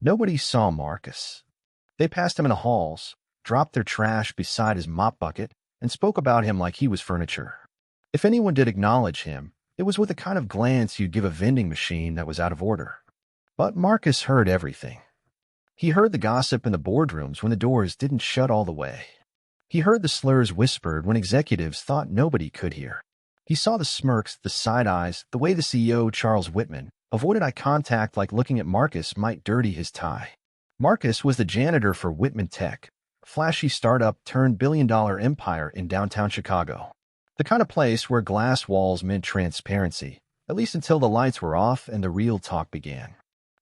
Nobody saw Marcus. They passed him in the halls, dropped their trash beside his mop bucket, and spoke about him like he was furniture. If anyone did acknowledge him, it was with the kind of glance you'd give a vending machine that was out of order. But Marcus heard everything. He heard the gossip in the boardrooms when the doors didn't shut all the way. He heard the slurs whispered when executives thought nobody could hear. He saw the smirks, the side eyes, the way the CEO, Charles Whitman, avoided eye contact like looking at Marcus might dirty his tie. Marcus was the janitor for Whitman Tech, a flashy startup turned billion-dollar empire in downtown Chicago. The kind of place where glass walls meant transparency, at least until the lights were off and the real talk began.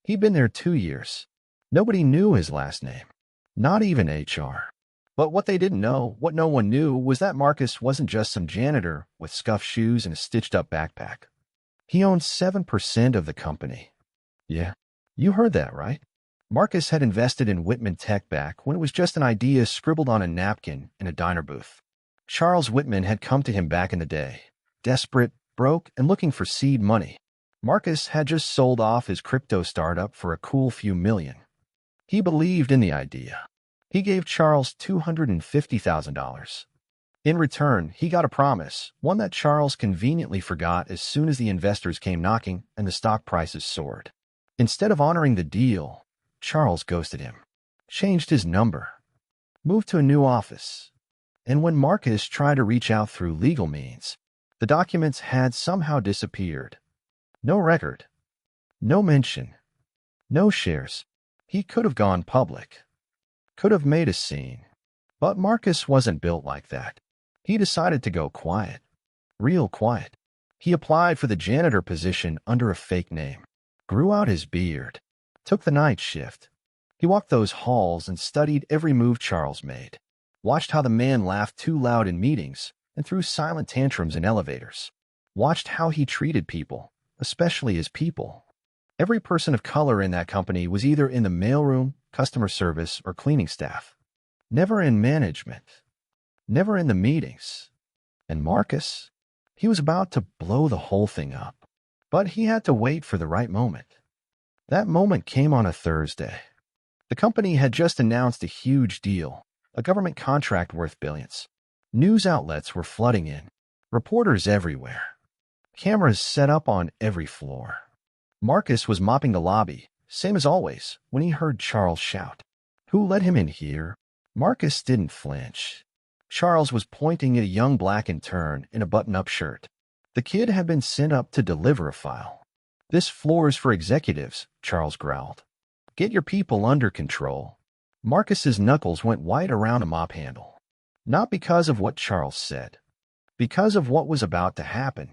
He'd been there 2 years. Nobody knew his last name, not even HR. But what they didn't know, what no one knew, was that Marcus wasn't just some janitor with scuffed shoes and a stitched-up backpack. He owned 7% of the company. Yeah, you heard that right. Marcus had invested in Whitman Tech back when it was just an idea scribbled on a napkin in a diner booth. Charles Whitman had come to him back in the day, desperate, broke, and looking for seed money. Marcus had just sold off his crypto startup for a cool few million. He believed in the idea. He gave Charles $250,000. In return, he got a promise, one that Charles conveniently forgot as soon as the investors came knocking and the stock prices soared. Instead of honoring the deal, Charles ghosted him, changed his number, moved to a new office. And when Marcus tried to reach out through legal means, the documents had somehow disappeared. No record, no mention, no shares. He could have gone public, could have made a scene. But Marcus wasn't built like that. He decided to go quiet, real quiet. He applied for the janitor position under a fake name, grew out his beard, took the night shift. He walked those halls and studied every move Charles made, watched how the man laughed too loud in meetings and threw silent tantrums in elevators, watched how he treated people, especially his people. Every person of color in that company was either in the mailroom, customer service, or cleaning staff. Never in management. Never in the meetings. And Marcus? He was about to blow the whole thing up. But he had to wait for the right moment. That moment came on a Thursday. The company had just announced a huge deal, a government contract worth billions. News outlets were flooding in, reporters everywhere. Cameras set up on every floor. Marcus was mopping the lobby, same as always, when he heard Charles shout. Who let him in here? Marcus didn't flinch. Charles was pointing at a young black intern in a button-up shirt. The kid had been sent up to deliver a file. This floor is for executives, Charles growled. Get your people under control. Marcus's knuckles went white around a mop handle. Not because of what Charles said, because of what was about to happen.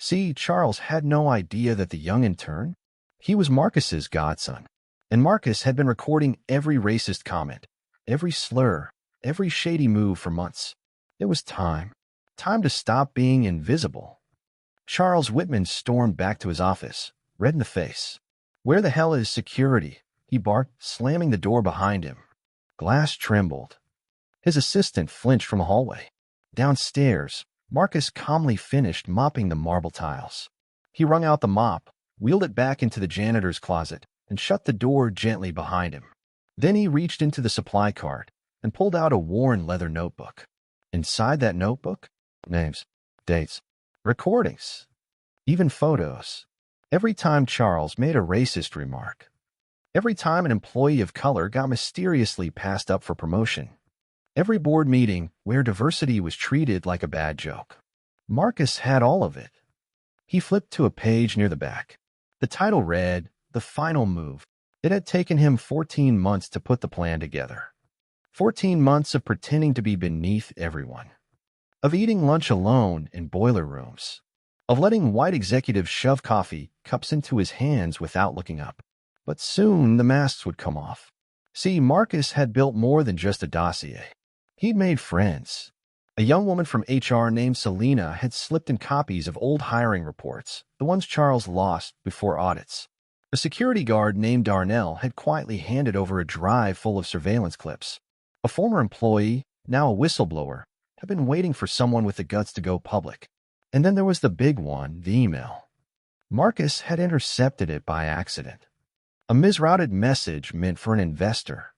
See, Charles had no idea that the young intern, he was Marcus's godson, and Marcus had been recording every racist comment, every slur, every shady move for months. It was time to stop being invisible. Charles Whitman stormed back to his office, red in the face. Where the hell is security? He barked, slamming the door behind him. Glass trembled. His assistant flinched from a hallway. Downstairs, Marcus calmly finished mopping the marble tiles. He wrung out the mop, wheeled it back into the janitor's closet, and shut the door gently behind him. Then he reached into the supply cart and pulled out a worn leather notebook. Inside that notebook, names, dates, recordings, even photos. Every time Charles made a racist remark, every time an employee of color got mysteriously passed up for promotion, every board meeting where diversity was treated like a bad joke. Marcus had all of it. He flipped to a page near the back. The title read, The Final Move. It had taken him 14 months to put the plan together. 14 months of pretending to be beneath everyone. Of eating lunch alone in boiler rooms. Of letting white executives shove coffee cups into his hands without looking up. But soon the masks would come off. See, Marcus had built more than just a dossier. He'd made friends. A young woman from HR named Selena had slipped in copies of old hiring reports, the ones Charles lost before audits. A security guard named Darnell had quietly handed over a drive full of surveillance clips. A former employee, now a whistleblower, had been waiting for someone with the guts to go public. And then there was the big one, the email. Marcus had intercepted it by accident. A misrouted message meant for an investor.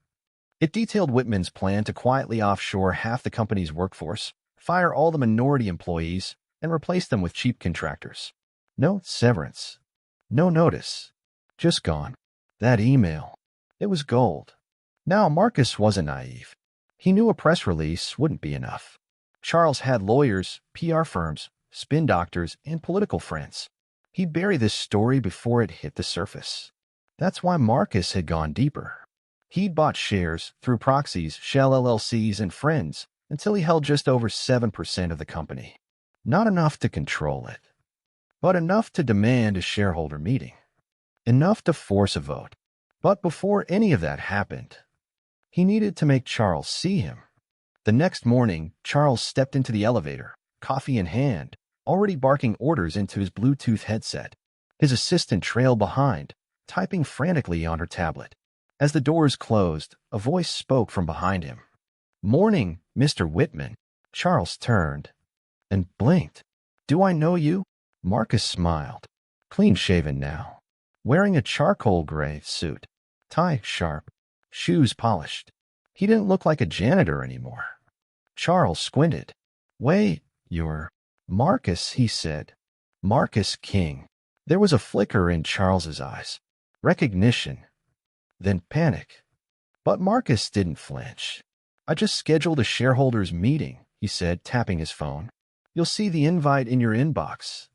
It detailed Whitman's plan to quietly offshore half the company's workforce, fire all the minority employees, and replace them with cheap contractors. No severance. No notice. Just gone. That email. It was gold. Now Marcus wasn't naive. He knew a press release wouldn't be enough. Charles had lawyers, PR firms, spin doctors, and political friends. He'd bury this story before it hit the surface. That's why Marcus had gone deeper. He'd bought shares through proxies, shell LLCs, and friends until he held just over 7% of the company. Not enough to control it, but enough to demand a shareholder meeting. Enough to force a vote. But before any of that happened, he needed to make Charles see him. The next morning, Charles stepped into the elevator, coffee in hand, already barking orders into his Bluetooth headset. His assistant trailed behind, typing frantically on her tablet. As the doors closed, a voice spoke from behind him. "Morning, Mr. Whitman." Charles turned and blinked. "Do I know you?" Marcus smiled. Clean-shaven now, wearing a charcoal gray suit, tie sharp, shoes polished. He didn't look like a janitor anymore. Charles squinted. "Wait, you're Marcus," he said. "Marcus King." There was a flicker in Charles's eyes. Recognition, then panic. But Marcus didn't flinch. "I just scheduled a shareholders meeting," he said, tapping his phone. "You'll see the invite in your inbox.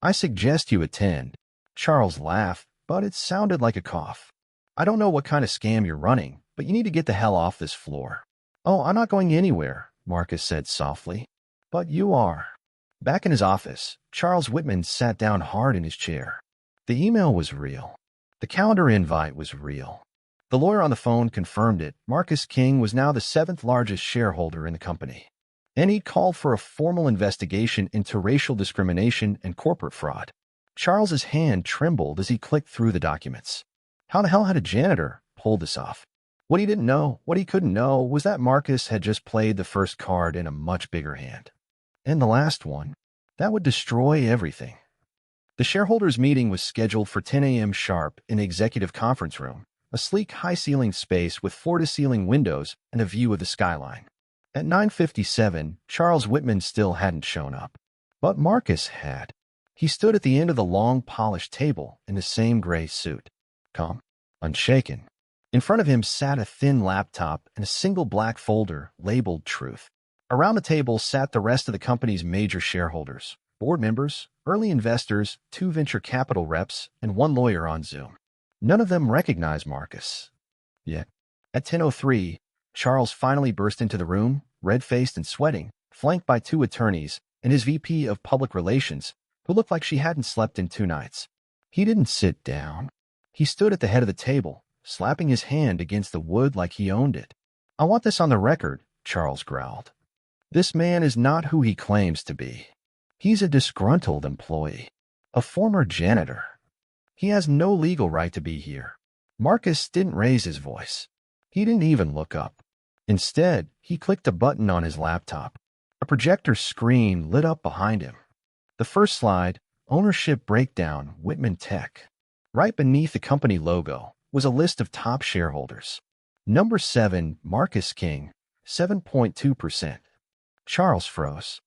I suggest you attend." Charles laughed, but it sounded like a cough. "I don't know what kind of scam you're running, but you need to get the hell off this floor." "Oh, I'm not going anywhere," Marcus said softly. "But you are." Back in his office, Charles Whitman sat down hard in his chair. The email was real. The calendar invite was real. The lawyer on the phone confirmed it. Marcus King was now the 7th largest shareholder in the company. And he'd called for a formal investigation into racial discrimination and corporate fraud. Charles's hand trembled as he clicked through the documents. How the hell had a janitor pulled this off? What he didn't know, what he couldn't know, was that Marcus had just played the first card in a much bigger hand. And the last one, that would destroy everything. The shareholders' meeting was scheduled for 10 a.m. sharp in the executive conference room, a sleek, high-ceilinged space with floor-to-ceiling windows and a view of the skyline. At 9:57, Charles Whitman still hadn't shown up. But Marcus had. He stood at the end of the long, polished table in the same gray suit, calm, unshaken. In front of him sat a thin laptop and a single black folder labeled Truth. Around the table sat the rest of the company's major shareholders, board members, early investors, 2 venture capital reps, and 1 lawyer on Zoom. None of them recognized Marcus. Yet, at 10:03, Charles finally burst into the room, red-faced and sweating, flanked by 2 attorneys and his VP of Public Relations, who looked like she hadn't slept in 2 nights. He didn't sit down. He stood at the head of the table, slapping his hand against the wood like he owned it. "I want this on the record," Charles growled. "This man is not who he claims to be. He's a disgruntled employee, a former janitor. He has no legal right to be here." Marcus didn't raise his voice. He didn't even look up. Instead, he clicked a button on his laptop. A projector screen lit up behind him. The first slide, Ownership Breakdown, Whitman Tech. Right beneath the company logo was a list of top shareholders. Number 7, Marcus King, 7.2%. Charles froze.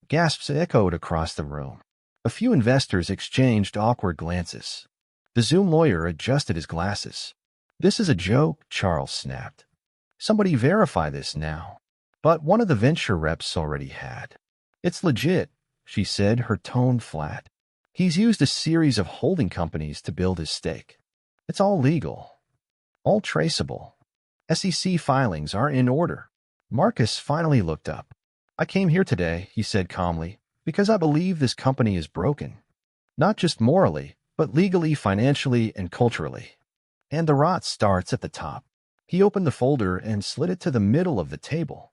Gasps echoed across the room. A few investors exchanged awkward glances. The Zoom lawyer adjusted his glasses. "This is a joke," Charles snapped. "Somebody verify this now." But one of the venture reps already had. "It's legit," she said, her tone flat. "He's used a series of holding companies to build his stake. It's all legal, all traceable. SEC filings are in order." Marcus finally looked up. "I came here today," he said calmly, "because I believe this company is broken. Not just morally, but legally, financially, and culturally. And the rot starts at the top." He opened the folder and slid it to the middle of the table.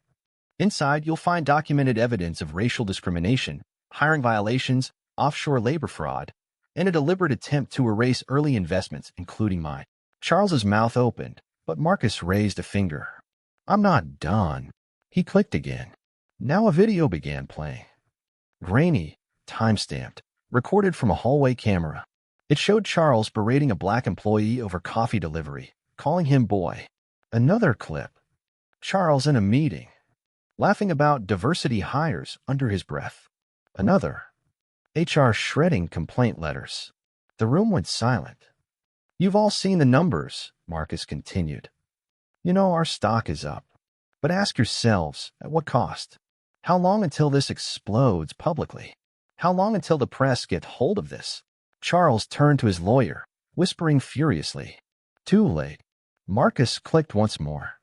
"Inside, you'll find documented evidence of racial discrimination, hiring violations, offshore labor fraud, and a deliberate attempt to erase early investments, including mine." Charles's mouth opened, but Marcus raised a finger. "I'm not done." He clicked again. Now a video began playing. Grainy, time-stamped, recorded from a hallway camera. It showed Charles berating a black employee over coffee delivery, calling him boy. Another clip. Charles in a meeting, laughing about diversity hires under his breath. Another. HR shredding complaint letters. The room went silent. You've all seen the numbers, Marcus continued. You know our stock is up. But ask yourselves, at what cost? How long until this explodes publicly? How long until the press get hold of this? Charles turned to his lawyer, whispering furiously. Too late. Marcus clicked once more.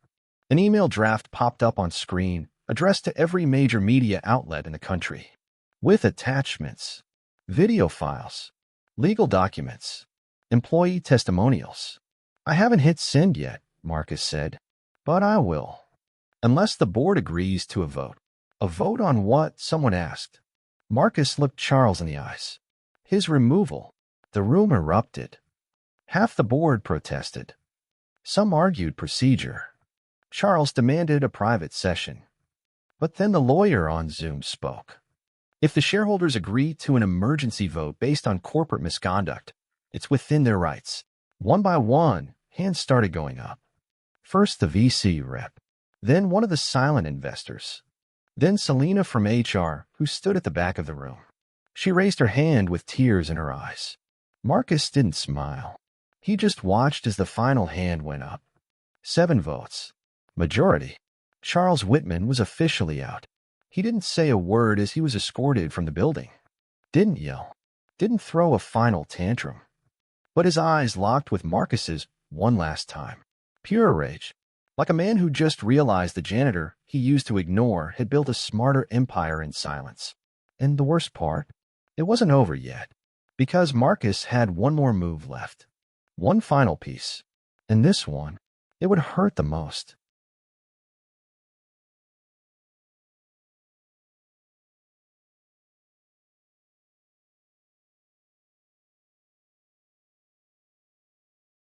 An email draft popped up on screen, addressed to every major media outlet in the country. With attachments, video files, legal documents, employee testimonials. I haven't hit send yet, Marcus said, but I will. Unless the board agrees to a vote. A vote on what? Someone asked. Marcus looked Charles in the eyes. His removal. The room erupted. Half the board protested. Some argued procedure. Charles demanded a private session. But then the lawyer on Zoom spoke. If the shareholders agree to an emergency vote based on corporate misconduct, it's within their rights. One by one, hands started going up. First the VC rep, then one of the silent investors, then Selena from HR, who stood at the back of the room. She raised her hand with tears in her eyes. Marcus didn't smile. He just watched as the final hand went up. 7 votes. Majority. Charles Whitman was officially out. He didn't say a word as he was escorted from the building. Didn't yell. Didn't throw a final tantrum. But his eyes locked with Marcus's one last time. Pure rage. Like a man who just realized the janitor he used to ignore had built a smarter empire in silence. And the worst part? It wasn't over yet. Because Marcus had one more move left. One final piece. And this one, it would hurt the most.